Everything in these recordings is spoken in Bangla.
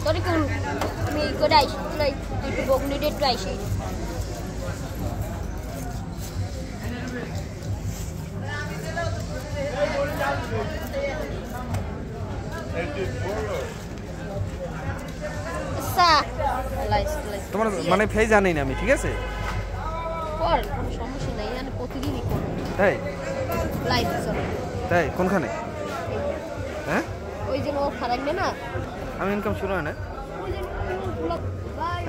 Sorry kung may ko dai like dito bog ni dito dai shi. Sa তোমার মানে ফেজ জানি না আমি ঠিক আছে কর কোনো সমস্যা নাই আমি প্রতিদিনই করি তাই লাইভ চলে তাই কোনখানে হ্যাঁ ওই যে ও খারাইবে না আমি ইনকাম শুরু হয় না ওই যে ব্লগ বাই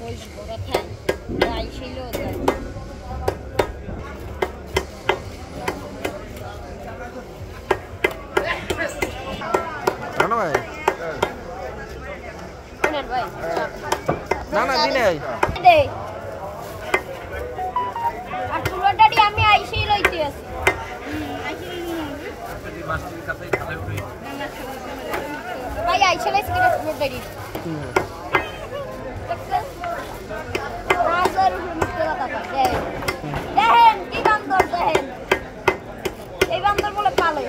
ওই বড় থাই তাই ছিল না ভাই কোন ভাই না না দিনে দে আর তুলোটাডি আমি আইছি লইতে আছি মাস্টার কাছে খালে উঠে ভাই আইছে লাইছে কি তুলোটাডি হাজার মিনিট কথা পায় দেখেন কি বান্দর দেখেন এই বান্দর বলে পালে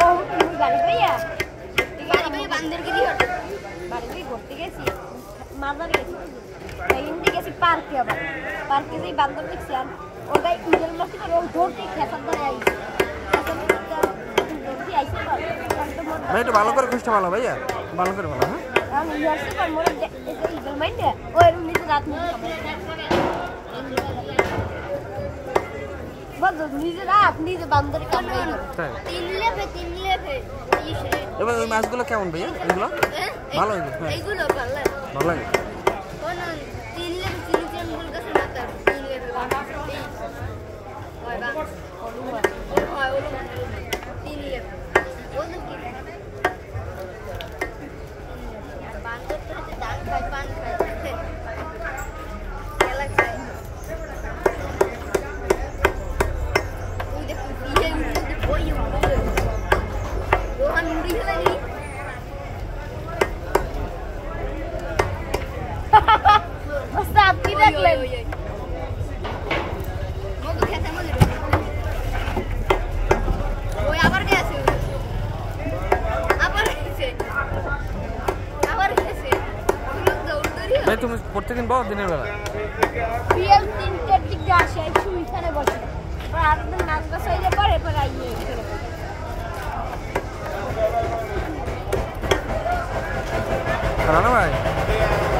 ও তুমি গাড়ি ভাইয়া গাড়ি ভাই বান্দরগিরি বাড়ি ঘুরতে গেছি মাজার গেছি এইদিকে গেছি পার্কে আবার পার্কে যেই বান্দর দেখছি আর ওটাই ইঞ্জেল মাসি করে ও ধরতে খেসার ধরে আইছে ধরতে আইছে ভাই একটু ভালো করে খুঁজতে ভালো ভাইয়া ভালো করে ভালো হ্যাঁ আমি ইয়ারছি পর মোর ইঞ্জেল মাইন্ডে ওই নিজে রাত নিজে রাত নিজে বান্দর কামড়ে তিন লেভে এবার ওই মাছগুলো কেমন ভাইয়া এগুলো ভালো এইগুলো ভালো ভালো লাগে কোন তিন লেভে চিনি চিনি বল কাছে মাথা তিন লেভে হয় বা হয় ওলো তিন লেভে ওলো কি বান্দর তো ডাল খায় পান খায় খেলা খায় ওই দেখো বিয়ে উঠতে বই উঠতে রোহান মুড়ি খেলানি ওস্তাদ কি দেখলেন মগো খেতে মজা ওই আবার গেছে ভাই তুমি প্রত্যেকদিন বাও দিনের বেলা বিয়ের 3টার দিকে আসে একটু এখানে বসে আর একদম নাচ বসাইলে পরে পরে আইয়ে রানা ভাই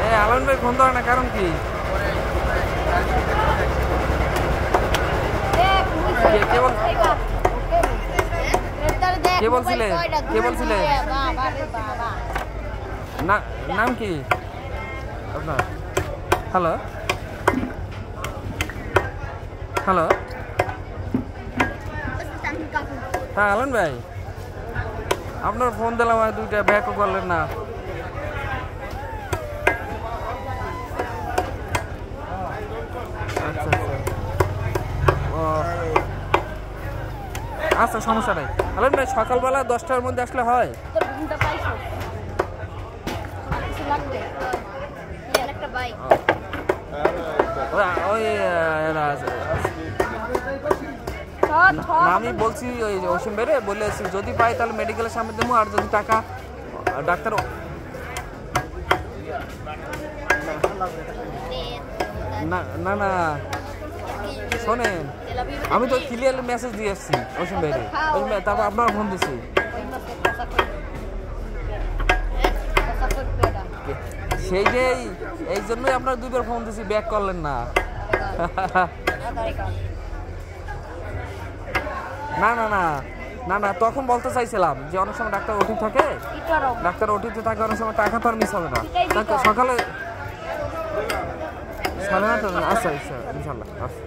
এই আলম ভাই ফোন ধরে না কারণ কি কে বলছিলে না নাম কি আপনার হ্যালো হ্যালো হ্যাঁ আলম ভাই আপনার ফোন দিলাম দুইটা ব্যাকও করলেন না আচ্ছা আচ্ছা সমস্যা নাই আলম ভাই সকালবেলা 10টার মধ্যে আসলে হয় আমি বলছি ওই অসীম বেরে বলেছি যদি পাই তাহলে মেডিকেলের সামনে দেবো আর যদি টাকা ডাক্তার না না না শোনেন আমি তো ক্লিয়ারলি মেসেজ দিয়ে এসেছি অসীম বেরে তারপর আপনার ফোন দিছি সেই যে এই জন্যই আপনার দুইবার ফোন দিছি ব্যাক করলেন না না না না না না তখন বলতে চাইছিলাম যে অনেক সময় ডাক্তার ওটি থাকে ডাক্তার ওটিতে থাকে অনেক সময় টাকা তো আর মিস হবে না সকালে 9:30 আচ্ছা আচ্ছা ইনশাল্লাহ আচ্ছা